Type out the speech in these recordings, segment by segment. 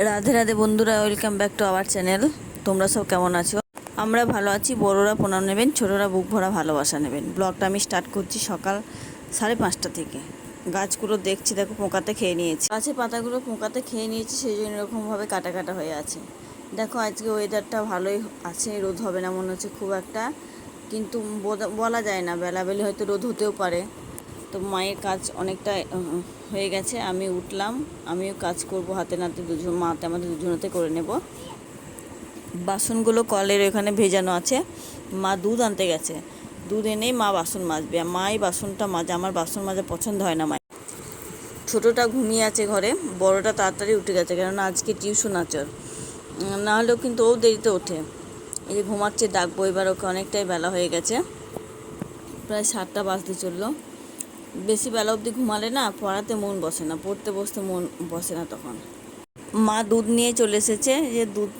রাধে রাধে বন্ধুরা, welcome back to our channel. তোমরা সব কেমন আছো? আমরা ভালো আছি। বড়রা প্রণাম নেবেন, ছোটরা বুক ভরা ভালোবাসা নেবেন। ব্লগটা আমি স্টার্ট করছি সকাল 5:30 থেকে। গাছগুলো দেখছি, দেখো পোকাতে খেয়ে নিয়েছে, গাছের পাতাগুলো পোকাতে খেয়ে নিয়েছে, সেই জন্য এরকমভাবে কাটা কাটা হয়ে আছে। দেখো আজকে ওয়েদারটা ভালোই আছে, রোদ হবে না মনে হচ্ছে খুব একটা, কিন্তু বলা যায় না, বেলাবেলি হয়তো রোদ হতেও পারে। তো মায়ের কাজ অনেকটা হয়ে গেছে, আমি উঠলাম, আমিও কাজ করব হাতে নাতে, মাতে আমাদের দুজনেতে করে নেব। বাসনগুলো কলের ওখানে ভেজানো আছে। মা দুধ আনতে গেছে, দুধ এনেই মা বাসন মাজবে। মাই বাসনটা মাজে, আমার বাসন মাজা পছন্দ হয় না। মায়ের ছোটোটা ঘুমিয়ে আছে ঘরে, বড়টা তাড়াতাড়ি উঠে গেছে, কেননা আজকে টিউশন আছে। না হলেও কিন্তু ও দেরিতে ওঠে। এই যে ঘুমাচ্ছে, ডাকবো এবার ওকে, অনেকটাই বেলা হয়ে গেছে, প্রায় 7টা বাজতে চললো। বেশি বেলা অবধি ঘুমালে না পড়াতে মন বসে না, পড়তে বসতে মন বসে না তখন। মা দুধ নিয়ে চলে এসেছে, যে দুধ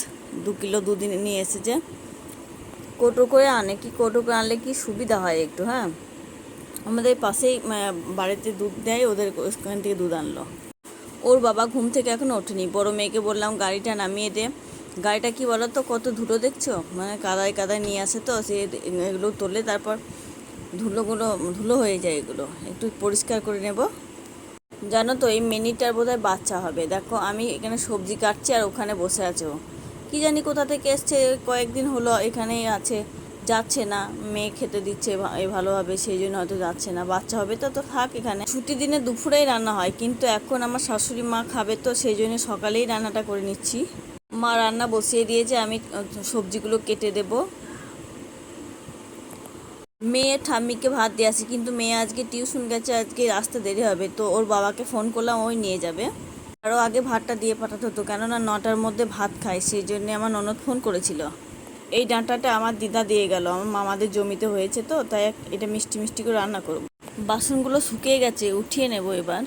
2 কিলো দুধ নিয়ে এসেছে। কোটো করে আনে, কি কোটো করে আনলে কি সুবিধা হয় একটু। হ্যাঁ, আমাদের পাশেই বাড়িতে দুধ দেয়, ওদের ওখান থেকে দুধ আনলো। ওর বাবা ঘুম থেকে এখনও ওঠেনি। বড় মেয়েকে বললাম গাড়িটা নামিয়ে দে। গাড়িটা কি বলো তো, কত ধুলো দেখছো, মানে কাদায় কাদায় নিয়ে আসে, তো সে এগুলো তোলে, তারপর ধুলো হয়ে যায়, এগুলো একটু পরিষ্কার করে নেব। জানো তো এই মিনিটার বোধহয় বাচ্চা হবে। দেখো আমি এখানে সবজি কাটছি আর ওখানে বসে আছে ও, কি জানি কোথা থেকে এসছে, কয়েকদিন হলো এখানেই আছে, যাচ্ছে না। মেয়ে খেতে দিচ্ছে ভালোভাবে, সেই জন্য হয়তো যাচ্ছে না। বাচ্চা হবে তো থাক এখানে। ছুটি দিনে দুপুরেই রান্না হয়, কিন্তু এখন আমার শাশুড়ি মা খাবে, তো সেই জন্য সকালেই রান্নাটা করে নিচ্ছি। মা রান্না বসিয়ে দিয়েছে, আমি সবজিগুলো কেটে দেবো। মেয়ে ঠাম্মিকে ভাত দিয়ে আসি, কিন্তু মেয়ে আজকে টিউশন গেছে, আজকে আসতে দেরি হবে, তো ওর বাবাকে ফোন করলাম, ওই নিয়ে যাবে। আরও আগে ভাতটা দিয়ে পাঠাতে হতো, কেননা 9টার মধ্যে ভাত খায়, সেই জন্যে আমার ননদ ফোন করেছিল। এই ডাঁটাটা আমার দিদা দিয়ে গেল, আমার মামাদের জমিতে হয়েছে, তো তাই এটা মিষ্টি মিষ্টি করে রান্না করব। বাসনগুলো শুকিয়ে গেছে, উঠিয়ে নেব এবার।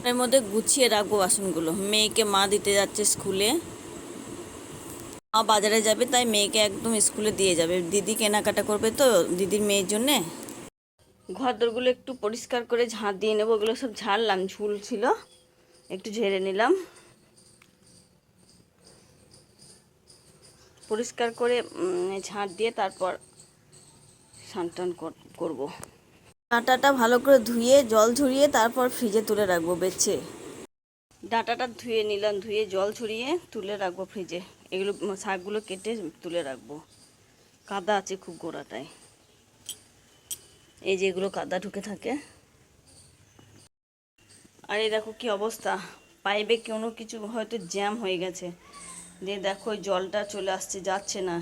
এর মধ্যে গুছিয়ে রাখবো বাসনগুলো। মেয়েকে মা দিতে যাচ্ছে স্কুলে, মা বাজারে যাবে, তাই মেয়েকে একদম স্কুলে দিয়ে যাবে। দিদি কেনাকাটা করবে তো দিদির মেয়ের জন্যে। ঘরদোরগুলো একটু পরিষ্কার করে ঝাঁট দিয়ে নেবো। ওগুলো সব ঝাড়লাম, ঝুল ছিল, একটু ঝেড়ে নিলাম। পরিষ্কার করে ঝাঁট দিয়ে তারপর স্নান টান করবো। ডাঁটাটা ভালো করে ধুয়ে জল ঝরিয়ে তারপর ফ্রিজে তুলে রাখবো বেছে। ডাঁটাটা ধুয়ে নিলাম, ধুয়ে জল ঝরিয়ে তুলে রাখবো ফ্রিজে। এগুলো শাকগুলো কেটে তুলে রাখবো। কাদা আছে খুব গোড়াটায়, এই যে এগুলো কাদা ঢুকে থাকে। আর এই দেখো কি অবস্থা, পাইপে কোনো কিছু হয়তো জ্যাম হয়ে গেছে, দিয়ে দেখো ওই জলটা চলে আসছে, যাচ্ছে না।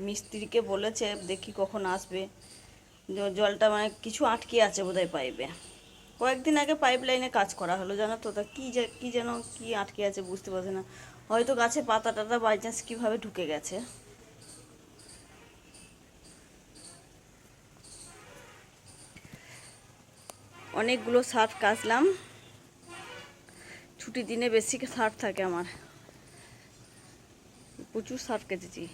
মিস্ত্রিকে বলেছে, দেখি কখন আসবে। জলটা মানে কিছু আটকে আছে বোধহয় পাইপে। কয়েকদিন আগে পাইপ লাইনে কাজ করা হলো, জানো তো, তা কী যেন কি আটকে আছে বুঝতে পারছি না। হয়তো গাছে পাতা টাতা বাই চান্স কীভাবে ঢুকে গেছে। অনেকগুলো সার্ফ কাচলাম, ছুটির দিনে বেশি সার্ফ থাকে আমার, প্রচুর সার্ফ কেচেছি।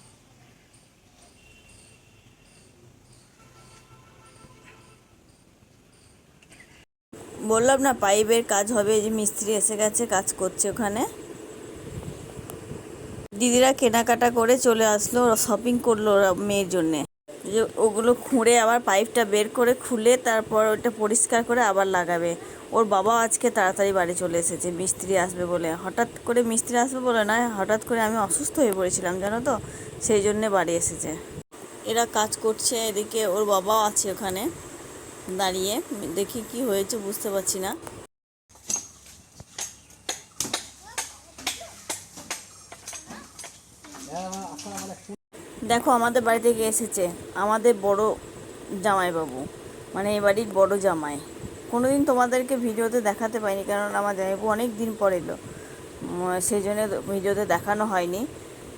বললাম না পাইপের কাজ হবে, এই যে মিস্ত্রি এসে গেছে, কাজ করছে ওখানে। দিদিরা কেনাকাটা করে চলে আসলো, শপিং করলো ওরা মেয়ের জন্যে। যে ওগুলো খুঁড়ে আবার পাইপটা বের করে খুলে তারপর ওটা পরিষ্কার করে আবার লাগাবে। ওর বাবা আজকে তাড়াতাড়ি বাড়ি চলে এসেছে, মিস্ত্রি আসবে বলে। হঠাৎ করে মিস্ত্রি আসবে বলে নয়, হঠাৎ করে আমি অসুস্থ হয়ে পড়েছিলাম, জানো তো, সেই জন্যে বাড়ি এসেছে। এরা কাজ করছে, এদিকে ওর বাবাও আছে ওখানে দাঁড়িয়ে। দেখি কি হয়েছে বুঝতে পারছি না। দেখো আমাদের বাড়ি থেকে এসেছে আমাদের বড় জামাইবাবু, মানে এই বাড়ির বড় জামাই। কোনোদিন তোমাদেরকে ভিডিওতে দেখাতে পাইনি, কারণ আমার জামাইবাবু অনেক দিন পর এলো, সেই জন্য ভিডিওতে দেখানো হয়নি।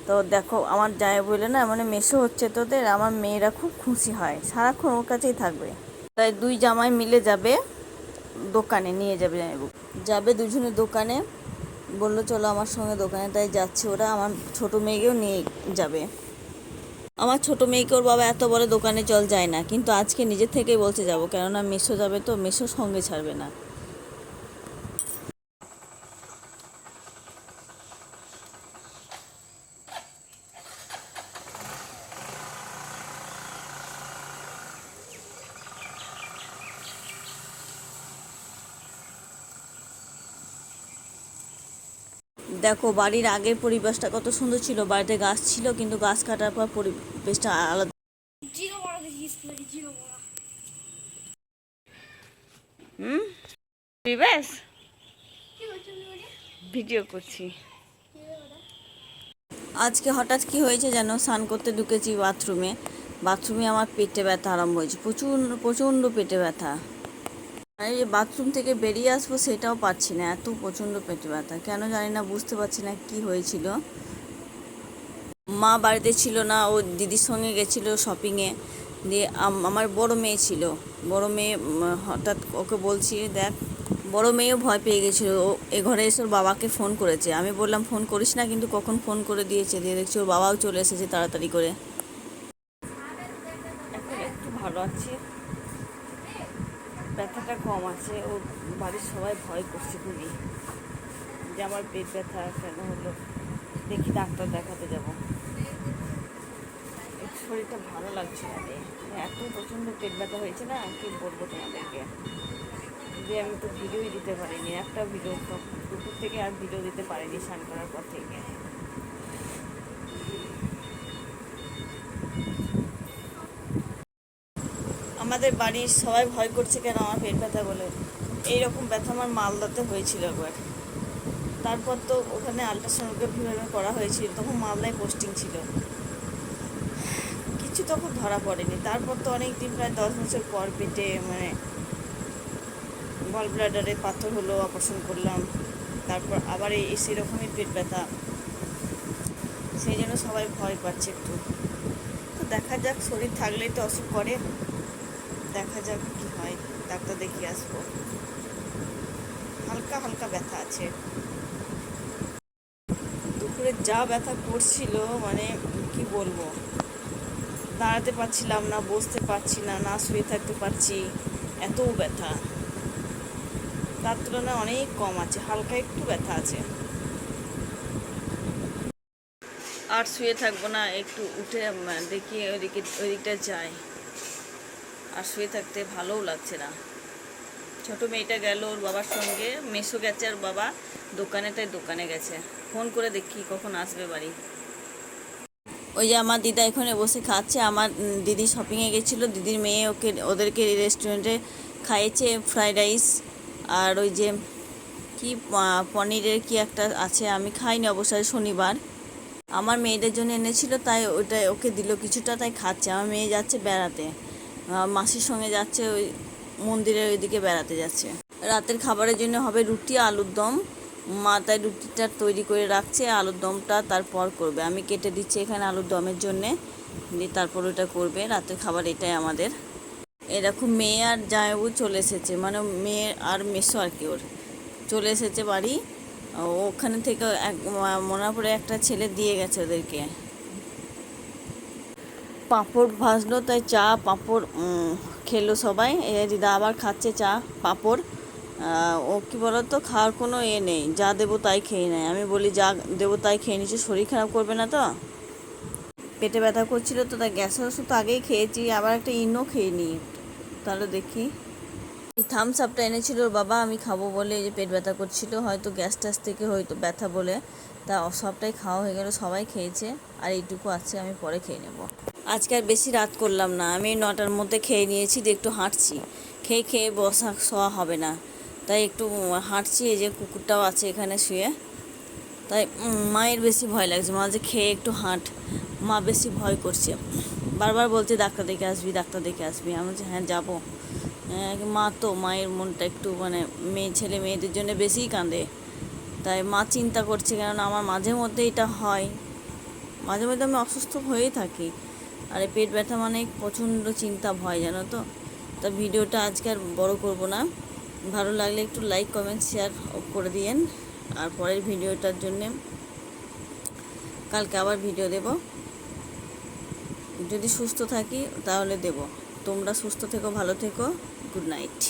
তো দেখো আমার জামাইবাবু এলে না, মানে মেশো হচ্ছে তোদের, আমার মেয়েরা খুব খুশি হয়, সারাক্ষণ ওর কাছেই থাকবে। তাই 2 জামাই মিলে যাবে দোকানে, নিয়ে যাবে জামাইবাবু, যাবে দুজনে দোকানে। বললো চলো আমার সঙ্গে দোকানে, তাই যাচ্ছে ওরা। আমার ছোটো মেয়েকেও নিয়ে যাবে। আমার ছোটো মেয়েকে ওর বাবা এত বলে দোকানে চল, যায় না, কিন্তু আজকে নিজের থেকেই বলছে যাবো, কেননা মেশো যাবে, তো মেশো সঙ্গে ছাড়বে না। দেখো বাড়ির আগের পরিবেশটা কত সুন্দর ছিল, বাড়িতে গাছ ছিল কিন্তু গাছ কাটার পর পরিবেশটা আলাদা। হুম, পরিবেশ ভিডিও করছি। আজকে হঠাৎ কি হয়েছে যেন, স্নান করতে ঢুকেছি বাথরুমে আমার পেটে ব্যথা আরম্ভ হয়েছে, প্রচণ্ড প্রচণ্ড পেটে ব্যথা। আর এই বাথরুম থেকে বেরিয়ে আসবো সেটাও পারছি না, এত প্রচণ্ড পেটে ব্যথা কেন জানি না, বুঝতে পারছি না কি হয়েছিল। মা বাড়িতে ছিল না, ও দিদির সঙ্গে গেছিলো শপিংয়ে। দিয়ে আমার বড় মেয়ে ছিল, বড় মেয়ে হঠাৎ ওকে বলছি দেখ, বড় মেয়েও ভয় পেয়ে গেছিলো। ও এ ঘরে এসে ওর বাবাকে ফোন করেছে, আমি বললাম ফোন করিস না, কিন্তু কখন ফোন করে দিয়েছে, দিয়ে দেখছি ওর বাবাও চলে এসেছে তাড়াতাড়ি করে। এখন একটু ভালো আছি, ব্যথাটা কম আছে। ও বাড়ির সবাই ভয় করছে খুবই যে আমার পেট ব্যথা কেন হলো, দেখি ডাক্তার দেখাতে যাব। শরীরটা ভালো লাগছে না রে, এত প্রচণ্ড পেট ব্যথা হয়েছে না, কি বলবো তোমাদেরকে, যে আমি তো ভিডিওই দিতে পারিনি, একটা ভিডিও তো দুপুর থেকে আর ভিডিও দিতে পারিনি স্নান করার পর থেকে। আমাদের বাড়ির সবাই ভয় করছে কেন আমার পেট ব্যথা বলে। এইরকম ব্যথা আমার মালদাতে হয়েছিল একবার, তারপর তো ওখানে আল্ট্রাসোনোগ্রাফি করা হয়েছিল, তখন মালদায় পোস্টিং ছিল, কিছু তখন ধরা পড়েনি। তারপর তো অনেক দিন, প্রায় 10 বছর পর পেটে মানে গল ব্লাডারে পাথর হলো, অপারেশন করলাম, তারপর আবার এই সেরকমই পেট ব্যথা, সেই জন্য সবাই ভয় পাচ্ছে একটু। তো দেখা যাক, শরীর থাকলেই তো অসুখ করে, দেখা যাক কি হয়, ডাক্তার দেখিয়ে আসবো। হালকা হালকা ব্যথা আছে, দুপুরে যা ব্যথা করছিল মানে কি বলবো, দাঁড়াতে পারছিলাম না, বসতে পারছি না, না শুয়ে থাকতে পারছি, এত ব্যথা। তার তুলনায় অনেক কম আছে, হালকা একটু ব্যথা আছে। আর শুয়ে থাকবো না, একটু উঠে দেখি ওইদিকটা যাই, আর শুয়ে থাকতে ভালোও লাগছে না। ছোট মেয়েটা গেল ওর বাবার সঙ্গে, মেসো গেছে আর বাবা দোকানে, তাই দোকানে গেছে, ফোন করে দেখি কখন আসবে বাড়ি। ওই যে আমার দিদা এখানে বসে খাচ্ছে, আমার দিদি শপিংয়ে গেছিলো, দিদির মেয়ে ওদেরকে রেস্টুরেন্টে খাইয়েছে ফ্রাইড রাইস, আর ওই যে কি পনিরের কি একটা আছে, আমি খাইনি অবশ্যই, শনিবার আমার মেয়েদের জন্য এনেছিল, তাই ওইটা ওকে দিল কিছুটা, তাই খাচ্ছে। আমার মেয়ে যাচ্ছে বেড়াতে, মাসির সঙ্গে যাচ্ছে, ওই মন্দিরের ওইদিকে বেড়াতে যাচ্ছে। রাতের খাবারের জন্য হবে রুটি আলুর দম, মা তাই রুটিটা তৈরি করে রাখছে, আলুর দমটা তারপর করবে, আমি কেটে দিচ্ছি এখানে আলুর দমের জন্যে, দিয়ে তারপর ওটা করবে। রাতের খাবার এটাই আমাদের। এরকম মেয়ে আর জামাইবাবু চলে এসেছে, মানে মেয়ে আর মেসো আর কি, ওর চলে এসেছে বাড়ি। ওখানে থেকে মনাপুরে একটা ছেলে দিয়ে গেছে ওদেরকে, পাঁপড় ভাজলো, তাই চা পাঁপড় খেলো সবাই। দিদা আবার খাচ্ছে চা পাঁপড়। ও কী বলতো, খাওয়ার কোনো নেই, যা দেবো তাই খেয়ে নেয়। আমি বলি যা দেবো তাই খেয়ে নিচ্ছে, শরীর খারাপ করবে না তো। পেটে ব্যথা করছিল তো, তাই গ্যাসের ওষুধ তো আগেই খেয়েছি, আবার একটা ইনো খেয়ে নিই, তাহলে দেখি। এই থামস আপটা এনেছিল ওর বাবা, আমি খাবো বলে, এই যে পেট ব্যথা করছিল, হয়তো গ্যাস ট্যাস থেকে হয়তো ব্যথা বলে, তা সবটাই খাওয়া হয়ে গেল, সবাই খেয়েছে, আর এইটুকু আছে, আমি পরে খেয়ে নেব। আজকে আর বেশি রাত করলাম না, আমি 9টার মধ্যে খেয়ে নিয়েছি, দিয়ে একটু হাঁটছি, খেয়ে বসা শোয়া হবে না, তাই একটু হাঁটছি। এই যে কুকুরটাও আছে এখানে শুয়ে, তাই মায়ের বেশি ভয় লাগছে, মা যে খেয়ে একটু হাঁট, মা বেশি ভয় করছে, বারবার বলছে ডাক্তার দেখে আসবি, ডাক্তার দেখে আসবি। আমি বলছি হ্যাঁ যাবো। মা তো, মায়ের মনটা একটু মানে ছেলে মেয়েদের জন্য বেশিই কাঁদে, তাই মা চিন্তা করছে, কেননা আমার মাঝে মধ্যে এটা হয়, মাঝে মধ্যে আমি অসুস্থ হয়েই থাকি, আর এই পেট ব্যথা মানে প্রচণ্ড চিন্তা ভয়, জানো তো। তা ভিডিওটা আজকে আর বড় করব না, ভালো লাগলে একটু লাইক কমেন্ট শেয়ার করে দিয়েন, আর পরের ভিডিওটার জন্যে কালকে আবার ভিডিও দেব, যদি সুস্থ থাকি তাহলে দেব। তোমরা সুস্থ থেকো, ভালো থেকো, গুড নাইট।